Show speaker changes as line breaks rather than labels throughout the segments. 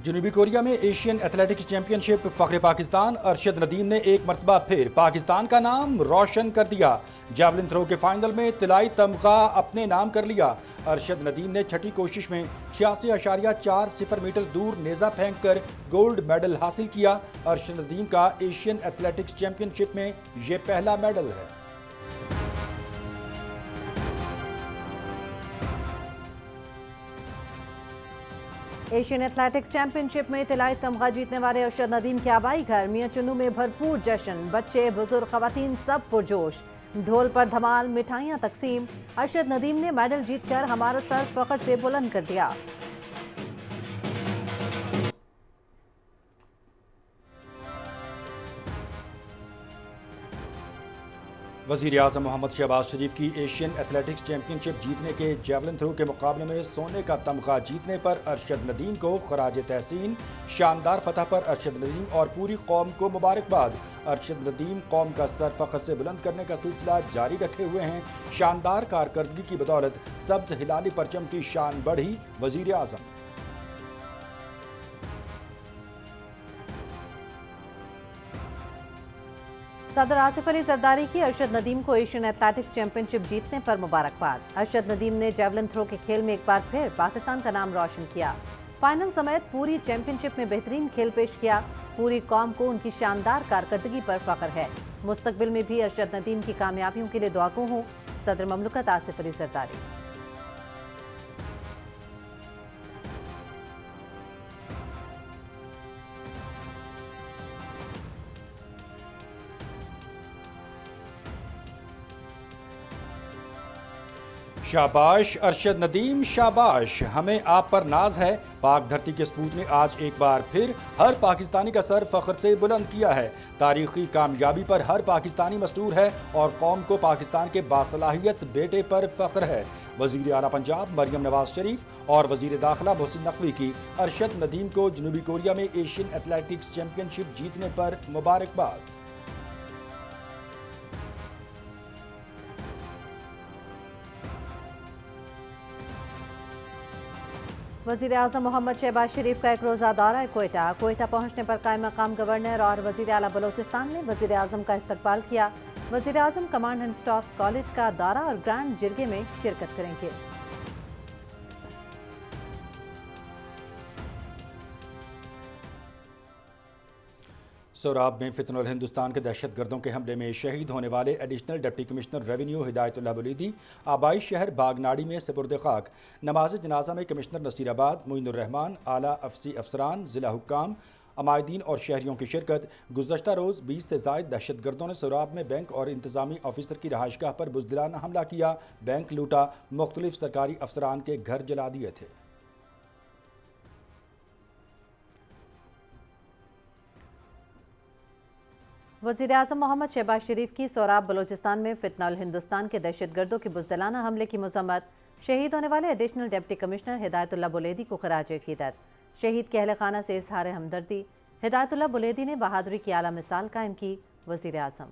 جنوبی کوریا میں Asian athletics champion شپ فخر پاکستان ارشد ندیم نے ایک مرتبہ پھر پاکستان کا نام روشن کر دیا۔ جیولن تھرو کے فائنل میں طلائی تمغہ اپنے نام کر لیا۔ ارشد ندیم نے چھٹی کوشش میں 86.40 میٹر دور نیزہ پھینک کر گولڈ میڈل حاصل کیا۔ ارشد ندیم کا ایشین ایتھلیٹکس چیمپئن شپ میں یہ پہلا میڈل ہے۔
ایشین ایتھلیٹکس چیمپئن شپ میں طلائی تمغہ جیتنے والے ارشد ندیم کے آبائی گھر میاں چنو میں بھرپور جشن، بچے بزرگ خواتین سب پرجوش، ڈھول پر دھمال، مٹھائیاں تقسیم۔ ارشد ندیم نے میڈل جیت کر ہمارا سر فخر سے بلند کر دیا۔
وزیر اعظم محمد شہباز شریف کی ایشین ایتھلیٹکس چیمپئن شپ جیتنے کے جیولن تھرو کے مقابلے میں سونے کا تمغہ جیتنے پر ارشد ندیم کو خراج تحسین۔ شاندار فتح پر ارشد ندیم اور پوری قوم کو مبارکباد۔ ارشد ندیم قوم کا سر فخر سے بلند کرنے کا سلسلہ جاری رکھے ہوئے ہیں۔ شاندار کارکردگی کی بدولت سبز ہلالی پرچم کی شان بڑھی۔ وزیر اعظم
صدر آصف علی زرداری کی ارشد ندیم کو ایشین ایتھلیٹکس چیمپئن شپ جیتنے پر مبارکباد۔ ارشد ندیم نے جیولن تھرو کے کھیل میں ایک بار پھر پاکستان کا نام روشن کیا۔ فائنل سمیت پوری چیمپئن شپ میں بہترین کھیل پیش کیا۔ پوری قوم کو ان کی شاندار کارکردگی پر فخر ہے۔ مستقبل میں بھی ارشد ندیم کی کامیابیوں کے لیے دعا گو ہوں۔ صدر مملکت آصف علی زرداری۔
شاباش ارشد ندیم، شاباش، ہمیں آپ پر ناز ہے۔ پاک دھرتی کے سپوت نے آج ایک بار پھر ہر پاکستانی کا سر فخر سے بلند کیا ہے۔ تاریخی کامیابی پر ہر پاکستانی مسرور ہے اور قوم کو پاکستان کے باصلاحیت بیٹے پر فخر ہے۔ وزیر اعلیٰ پنجاب مریم نواز شریف اور وزیر داخلہ محسن نقوی کی ارشد ندیم کو جنوبی کوریا میں ایشین ایتھلیٹکس چیمپئن شپ جیتنے پر مبارکباد۔
وزیر اعظم محمد شہباز شریف کا ایک روزہ دورہ کوئٹہ پہنچنے پر قائم مقام گورنر اور وزیر اعلیٰ بلوچستان نے وزیر اعظم کا استقبال کیا۔ وزیر اعظم کمانڈ اینڈ اسٹاف کالج کا دورہ اور گرانڈ جرگے میں شرکت کریں گے۔
سوراب میں فتنہ الہندوستان کے دہشت گردوں کے حملے میں شہید ہونے والے ایڈیشنل ڈپٹی کمشنر ریونیو ہدایت اللہ بلیدی آبائی شہر باگناڑی میں سپرد خاک۔ نماز جنازہ میں کمشنر نصیر آباد معین الرحمان، اعلیٰ افسران، ضلع حکام، عمائدین اور شہریوں کی شرکت۔ گزشتہ روز 20 سے زائد دہشت گردوں نے سوراب میں بینک اور انتظامی آفیسر کی رہائش گاہ پر بزدلانہ حملہ کیا، بینک لوٹا، مختلف سرکاری افسران کے گھر جلا دیے تھے۔
وزیر اعظم محمد شہباز شریف کی سوراب بلوچستان میں فتنہ الہندوستان کے دہشت گردوں کے بزدلانہ حملے کی مذمت۔ شہید ہونے والے ایڈیشنل ڈپٹی کمشنر ہدایت اللہ بلیدی کو خراج عقیدت۔ شہید کے اہل خانہ سے اظہار ہمدردی۔ ہدایت اللہ بلیدی نے بہادری کی اعلیٰ مثال قائم کی۔ وزیر اعظم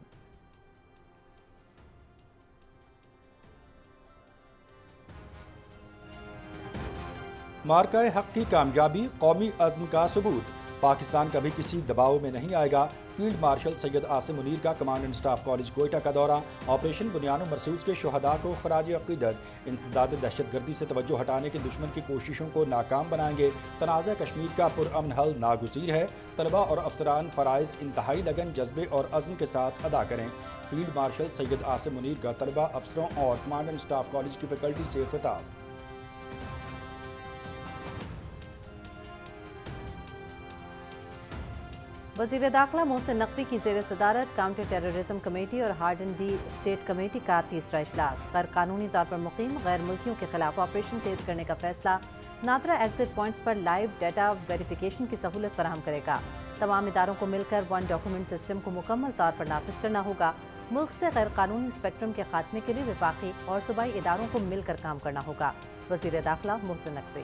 مارکہ حق کی کامیابی قومی عزم کا ثبوت۔ پاکستان کبھی کسی دباؤ میں نہیں آئے گا۔ فیلڈ مارشل سید عاصم منیر کا command and staff college Quetta کا دورہ۔ آپریشن بنیان و مرصوص کے شہداء کو خراج عقیدت۔ انسداد دہشت گردی سے توجہ ہٹانے کے دشمن کی کوششوں کو ناکام بنائیں گے۔ تنازع کشمیر کا پرامن حل ناگزیر ہے۔ طلباء اور افسران فرائض انتہائی لگن، جذبے اور عزم کے ساتھ ادا کریں۔ فیلڈ مارشل سید عاصم منیر کا طلباء، افسروں اور کمانڈ اینڈ اسٹاف کالج کی فیکلٹی سے خطاب۔
وزیر داخلہ محسن نقوی کی زیر صدارت کاؤنٹر ٹیررزم کمیٹی اور ہارڈن دی اسٹیٹ کمیٹی کا تیسرا اجلاس۔ غیر قانونی طور پر مقیم غیر ملکیوں کے خلاف آپریشن تیز کرنے کا فیصلہ۔ نادرا ایگزٹ پوائنٹس پر لائیو ڈیٹا ویریفیکیشن کی سہولت فراہم کرے گا۔ تمام اداروں کو مل کر ون ڈاکیومنٹ سسٹم کو مکمل طور پر نافذ کرنا ہوگا۔ ملک سے غیر قانونی اسپیکٹرم کے خاتمے کے لیے وفاقی اور صوبائی اداروں کو مل کر کام کرنا ہوگا۔ وزیر داخلہ محسن نقوی۔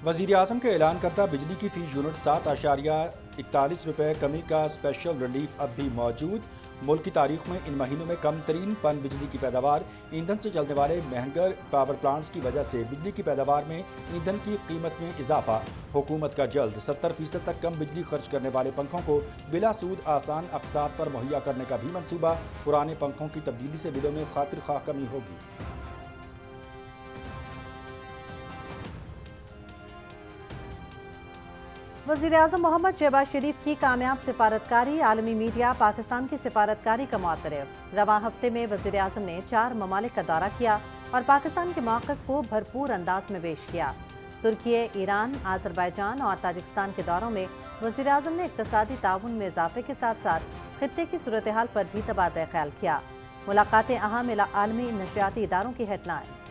وزیر اعظم کے اعلان کردہ بجلی کی فی یونٹ 7.41 روپے کمی کا اسپیشل ریلیف اب بھی موجود۔ ملک کی تاریخ میں ان مہینوں میں کم ترین پن بجلی کی پیداوار، ایندھن سے چلنے والے مہنگا پاور پلانٹس کی وجہ سے بجلی کی پیداوار میں ایندھن کی قیمت میں اضافہ، حکومت کا جلد 70% تک کم بجلی خرچ کرنے والے پنکھوں کو بلا سود آسان اقساط پر مہیا کرنے کا بھی منصوبہ، پرانے پنکھوں کی تبدیلی سے بلوں میں خاطر خواہ کمی ہوگی۔
وزیراعظم محمد شہباز شریف کی کامیاب سفارتکاری، عالمی میڈیا پاکستان کی سفارتکاری کا معترف۔ رواں ہفتے میں وزیراعظم نے 4 ممالک کا دورہ کیا اور پاکستان کے موقف کو بھرپور انداز میں پیش کیا۔ ترکیے، ایران، آذربائیجان اور تاجکستان کے دوروں میں وزیراعظم نے اقتصادی تعاون میں اضافے کے ساتھ ساتھ خطے کی صورتحال پر بھی تبادلہ خیال کیا۔ ملاقاتیں اہم عالمی نشریاتی اداروں کی ہیڈ لائنز۔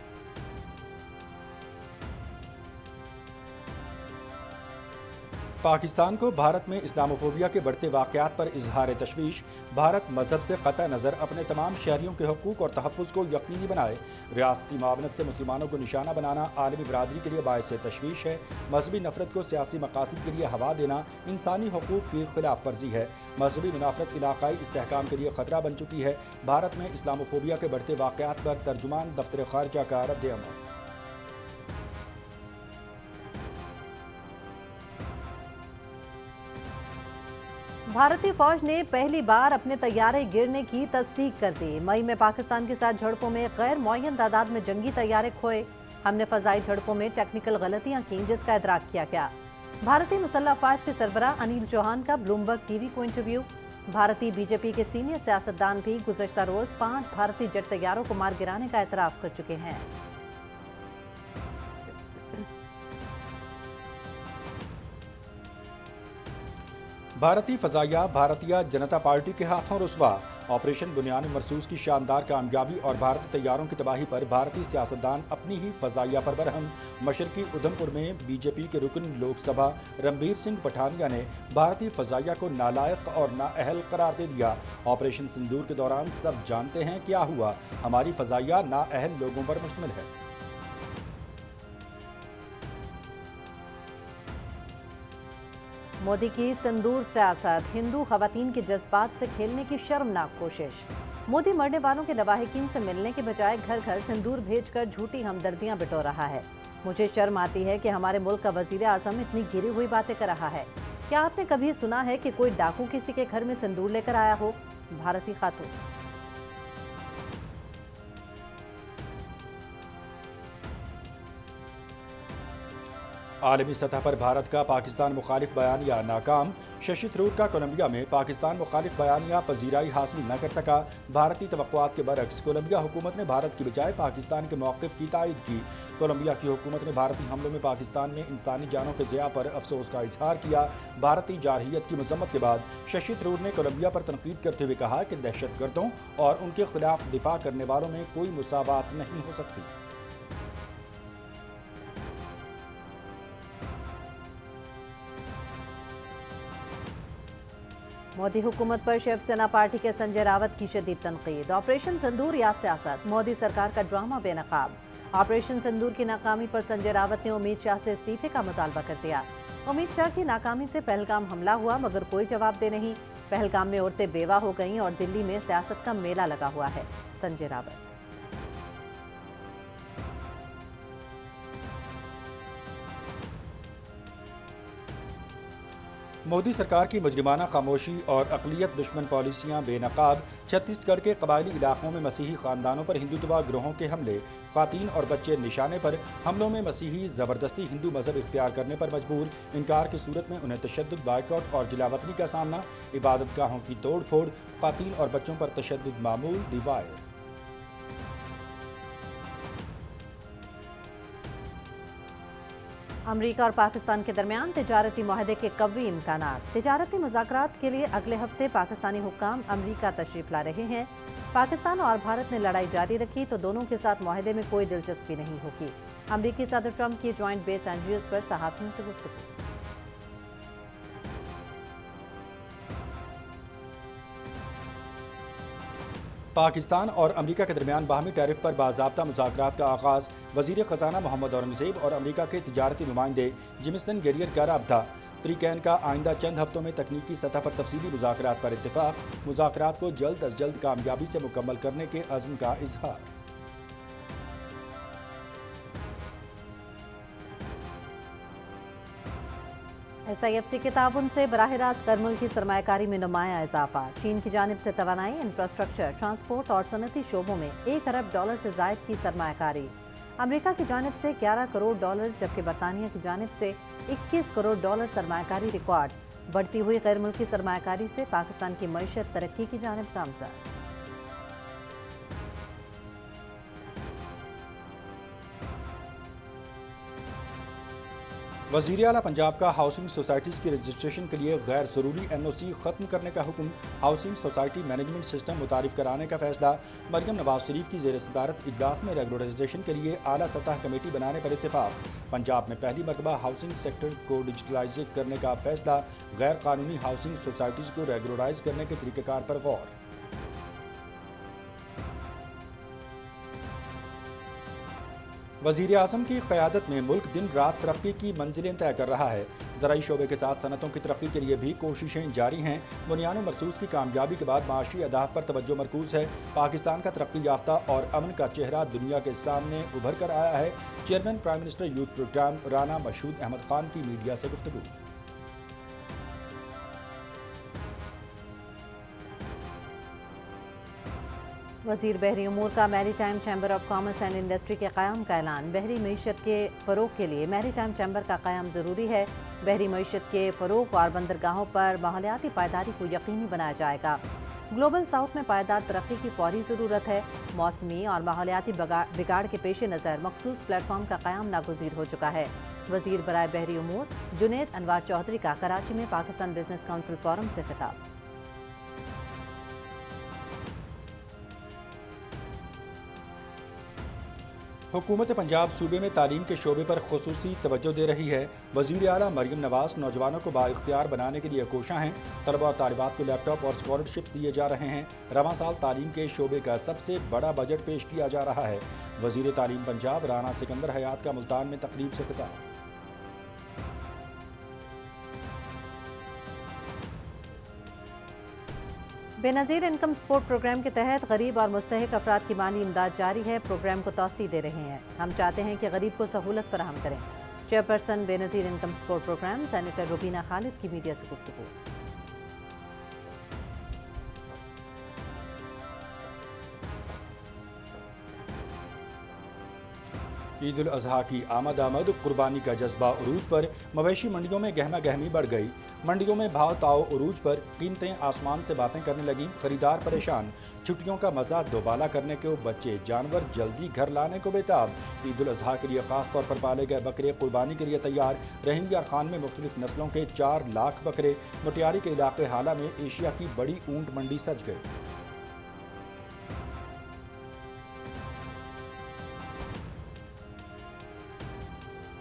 پاکستان کو بھارت میں اسلاموفوبیا کے بڑھتے واقعات پر اظہار تشویش، بھارت مذہب سے قطع نظر اپنے تمام شہریوں کے حقوق اور تحفظ کو یقینی بنائے، ریاستی معاونت سے مسلمانوں کو نشانہ بنانا عالمی برادری کے لیے باعث تشویش ہے، مذہبی نفرت کو سیاسی مقاصد کے لیے ہوا دینا انسانی حقوق کی خلاف ورزی ہے، مذہبی منافرت علاقائی استحکام کے لیے خطرہ بن چکی ہے، بھارت میں اسلاموفوبیا کے بڑھتے واقعات پر ترجمان دفتر خارجہ کا رد عمل۔
بھارتی فوج نے پہلی بار اپنے طیارے گرنے کی تصدیق کر دی۔ مئی میں پاکستان کے ساتھ جھڑپوں میں غیر معین تعداد میں جنگی طیارے کھوئے۔ ہم نے فضائی جھڑپوں میں ٹیکنیکل غلطیاں کی جس کا ادراک کیا گیا۔ بھارتی مسلح افواج کے سربراہ انیل چوہان کا بلومبرگ ٹی وی کو انٹرویو۔ بھارتی بی جے پی کے سینئر سیاستدان بھی گزشتہ روز 5 بھارتی جیٹ طیاروں کو مار گرانے کا اعتراف کر چکے ہیں۔
بھارتی فضائیہ بھارتیہ جنتا پارٹی کے ہاتھوں رسوا، آپریشن بنیان مرسوس کی شاندار کامیابی اور بھارتی طیاروں کی تباہی پر بھارتی سیاستدان اپنی ہی فضائیہ پر برہم۔ مشرقی ادھم پور میں بی جے پی کے رکن لوک سبھا رنبیر سنگھ پٹھانیہ نے بھارتی فضائیہ کو نالائق اور نااہل قرار دے دیا۔ آپریشن سندور کے دوران سب جانتے ہیں کیا ہوا، ہماری فضائیہ نااہل لوگوں پر مشتمل ہے۔
مودی کی سندور سیاست، ہندو خواتین کے جذبات سے کھیلنے کی شرمناک کوشش۔ مودی مرنے والوں کے لواحقین سے ملنے کے بجائے گھر گھر سندور بھیج کر جھوٹی ہمدردیاں بٹور رہا ہے۔ مجھے شرم آتی ہے کہ ہمارے ملک کا وزیر اعظم اتنی گری ہوئی باتیں کر رہا ہے۔ کیا آپ نے کبھی سنا ہے کہ کوئی ڈاکو کسی کے گھر میں سندور لے کر آیا ہو؟ بھارتی خاتون۔
عالمی سطح پر بھارت کا پاکستان مخالف بیانیہ ناکام، ششی تھرور کا کولمبیا میں پاکستان مخالف بیانیہ پذیرائی حاصل نہ کر سکا۔ بھارتی توقعات کے برعکس کولمبیا حکومت نے بھارت کی بجائے پاکستان کے موقف کی تائید کی۔ کولمبیا کی حکومت نے بھارتی حملوں میں پاکستان میں انسانی جانوں کے ضیاع پر افسوس کا اظہار کیا۔ بھارتی جارحیت کی مذمت کے بعد ششی تھرور نے کولمبیا پر تنقید کرتے ہوئے کہا کہ دہشت گردوں اور ان کے خلاف دفاع کرنے والوں میں کوئی مساوات نہیں ہو سکتی۔
مودی حکومت پر شیو سینا پارٹی کے سنجے راوت کی شدید تنقید۔ آپریشن سندور یا سیاست، مودی سرکار کا ڈرامہ بے نقاب۔ آپریشن سندور کی ناکامی پر سنجے راوت نے امید شاہ سے استعفے کا مطالبہ کر دیا۔ امید شاہ کی ناکامی سے پہلگام حملہ ہوا مگر کوئی جواب دہ نہیں۔ پہلگام میں عورتیں بیوہ ہو گئیں اور دلی میں سیاست کا میلہ لگا ہوا ہے۔ سنجے راوت۔
مودی سرکار کی مجرمانہ خاموشی اور اقلیت دشمن پالیسیاں بے نقاب، چھتیس گڑھ کے قبائلی علاقوں میں مسیحی خاندانوں پر ہندوتوا گروہوں کے حملے، خواتین اور بچے نشانے پر، حملوں میں مسیحی زبردستی ہندو مذہب اختیار کرنے پر مجبور، انکار کی صورت میں انہیں تشدد، بائیکاٹ اور جلا وطنی کا سامنا، عبادت گاہوں کی توڑ پھوڑ، خواتین اور بچوں پر تشدد معمول، دی وائر۔
امریکہ اور پاکستان کے درمیان تجارتی معاہدے کے قوی امکانات۔ تجارتی مذاکرات کے لیے اگلے ہفتے پاکستانی حکام امریکہ تشریف لا رہے ہیں۔ پاکستان اور بھارت نے لڑائی جاری رکھی تو دونوں کے ساتھ معاہدے میں کوئی دلچسپی نہیں ہوگی۔ امریکی صدر ٹرمپ کی جوائنٹ بیس اینڈریوز پر صحافیوں سے گفتگو۔
پاکستان اور امریکہ کے درمیان باہمی ٹیرف پر باضابطہ مذاکرات کا آغاز، وزیر خزانہ محمد اورنگزیب اور امریکہ کے تجارتی نمائندے جیمسن گیریئر کا رابطہ۔ فریقین کا آئندہ چند ہفتوں میں تکنیکی سطح پر تفصیلی مذاکرات پر اتفاق، مذاکرات کو جلد از جلد کامیابی سے مکمل کرنے کے عزم کا اظہار۔
SIFC کے تعاون سے براہ راست غیر ملکی سرمایہ کاری میں نمایاں اضافہ۔ چین کی جانب سے توانائی، انفراسٹرکچر، ٹرانسپورٹ اور صنعتی شعبوں میں $1 ارب سے زائد کی سرمایہ کاری۔ امریکہ کی جانب سے $11 کروڑ، جبکہ برطانیہ کی جانب سے $21 کروڑ سرمایہ کاری ریکارڈ۔ بڑھتی ہوئی غیر ملکی سرمایہ کاری سے پاکستان کی معیشت ترقی کی جانب گامزن۔
وزیر اعلیٰ پنجاب کا ہاؤسنگ سوسائٹیز کی رجسٹریشن کے لیے غیر ضروری NOC ختم کرنے کا حکم، ہاؤسنگ سوسائٹی مینجمنٹ سسٹم متعارف کرانے کا فیصلہ۔ مریم نواز شریف کی زیر صدارت اجلاس میں ریگولرائزیشن کے لیے اعلیٰ سطح کمیٹی بنانے پر اتفاق۔ پنجاب میں پہلی مرتبہ ہاؤسنگ سیکٹر کو ڈیجیٹلائز کرنے کا فیصلہ، غیر قانونی ہاؤسنگ سوسائٹیز کو ریگولرائز کرنے کے طریقہ کار پر غور۔ وزیر اعظم کی قیادت میں ملک دن رات ترقی کی منزلیں طے کر رہا ہے۔ زرعی شعبے کے ساتھ صنعتوں کی ترقی کے لیے بھی کوششیں جاری ہیں۔ بنیان مرصوص کی کامیابی کے بعد معاشی اہداف پر توجہ مرکوز ہے۔ پاکستان کا ترقی یافتہ اور امن کا چہرہ دنیا کے سامنے ابھر کر آیا ہے۔ Chairman prime minister youth programme Rana Mashhood Ahmed Khan کی میڈیا سے گفتگو۔
وزیر بحری امور کا maritime chamber of commerce and industry کے قیام کا اعلان۔ بحری معیشت کے فروغ کے لیے میری ٹائم چیمبر کا قیام ضروری ہے۔ بحری معیشت کے فروغ اور بندرگاہوں پر ماحولیاتی پائیداری کو یقینی بنایا جائے گا۔ گلوبل ساؤتھ میں پائیدار ترقی کی فوری ضرورت ہے۔ موسمی اور ماحولیاتی بگاڑ کے پیش نظر مخصوص پلیٹ فارم کا قیام ناگزیر ہو چکا ہے۔ وزیر برائے بحری امور جنید انوار چودھری کا کراچی میں پاکستان بزنس کونسل فورم سے خطاب۔
حکومت پنجاب صوبے میں تعلیم کے شعبے پر خصوصی توجہ دے رہی ہے۔ وزیر اعلیٰ مریم نواز نوجوانوں کو بااختیار بنانے کے لیے کوشاں ہیں۔ طلباء اور طالبات کو لیپ ٹاپ اور اسکالرشپس دیے جا رہے ہیں۔ رواں سال تعلیم کے شعبے کا سب سے بڑا بجٹ پیش کیا جا رہا ہے۔ وزیر تعلیم پنجاب رانا سکندر حیات کا ملتان میں تقریب سے خطاب۔
بے نظیر انکم سپورٹ پروگرام کے تحت غریب اور مستحق افراد کی مالی امداد جاری ہے۔ پروگرام کو توسیع دے رہے ہیں۔ ہم چاہتے ہیں کہ غریب کو سہولت فراہم کریں۔ Chairperson Benazir income support programme senator Rubina Khalid کی میڈیا سے گفتگو۔
عید الاضحیٰ کی آمد قربانی کا جذبہ عروج پر، مویشی منڈیوں میں گہما گہمی بڑھ گئی۔ منڈیوں میں بھاؤ تاؤ عروج پر، قیمتیں آسمان سے باتیں کرنے لگیں۔ خریدار پریشان، چھٹیوں کا مزہ دوبالا کرنے کو بچے جانور جلدی گھر لانے کو بےتاب۔ عید الاضحیٰ کے لیے خاص طور پر پالے گئے بکرے قربانی کے لیے تیار۔ رحیم یار خان میں مختلف نسلوں کے 4 لاکھ بکرے۔ مٹیاری کے علاقے حالہ میں ایشیا کی بڑی اونٹ منڈی سج گئی۔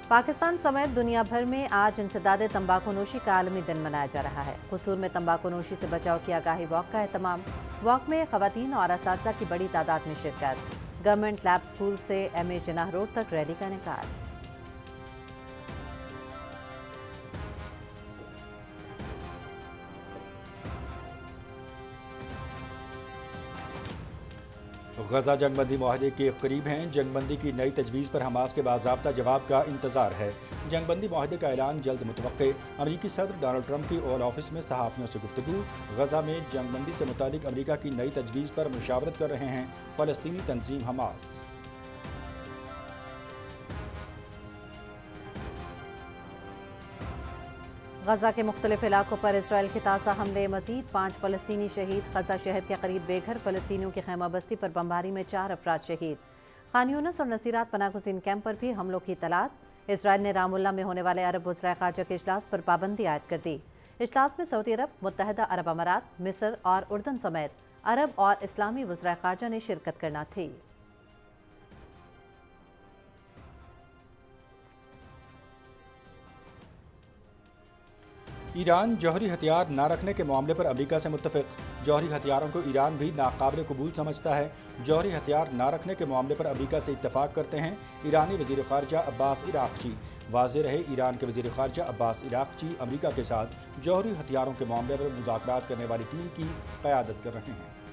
پاکستان سمیت دنیا بھر میں آج انسداد تمباکو نوشی کا عالمی دن منایا جا رہا ہے۔ قصور میں تمباکو نوشی سے بچاؤ کی آگاہی واک کا اہتمام۔ واک میں خواتین اور اساتذہ کی بڑی تعداد میں شرکت۔ گورنمنٹ لیب اسکول سے MA جناح روڈ تک ریلی کا انعقاد۔
غزہ جنگ بندی معاہدے کے قریب ہیں۔ جنگ بندی کی نئی تجویز پر حماس کے باضابطہ جواب کا انتظار ہے۔ جنگ بندی معاہدے کا اعلان جلد متوقع۔ امریکی صدر ڈونلڈ ٹرمپ کی اوول آفس میں صحافیوں سے گفتگو۔ غزہ میں جنگ بندی سے متعلق امریکہ کی نئی تجویز پر مشاورت کر رہے ہیں فلسطینی تنظیم حماس۔
غزہ کے مختلف علاقوں پر اسرائیل کے تازہ حملے، مزید 5 فلسطینی شہید۔ غزہ شہر کے قریب بے گھر فلسطینیوں کی خیمہ بستی پر بمباری میں 4 افراد شہید۔ خان یونس اور نصیرات پناہ گزین کیمپ پر بھی حملوں کی اطلاعات۔ اسرائیل نے رام اللہ میں ہونے والے عرب وزرائے خارجہ کے اجلاس پر پابندی عائد کر دی۔ اجلاس میں سعودی عرب، متحدہ عرب امارات، مصر اور اردن سمیت عرب اور اسلامی وزرائے خارجہ نے شرکت کرنا تھی۔
ایران جوہری ہتھیار نہ رکھنے کے معاملے پر امریکہ سے متفق۔ جوہری ہتھیاروں کو ایران بھی ناقابل قبول سمجھتا ہے۔ جوہری ہتھیار نہ رکھنے کے معاملے پر امریکہ سے اتفاق کرتے ہیں۔ ایرانی وزیر خارجہ عباس عراقچی۔ واضح رہے ایران کے وزیر خارجہ عباس عراقچی امریکہ کے ساتھ جوہری ہتھیاروں کے معاملے پر مذاکرات کرنے والی ٹیم کی قیادت کر رہے ہیں۔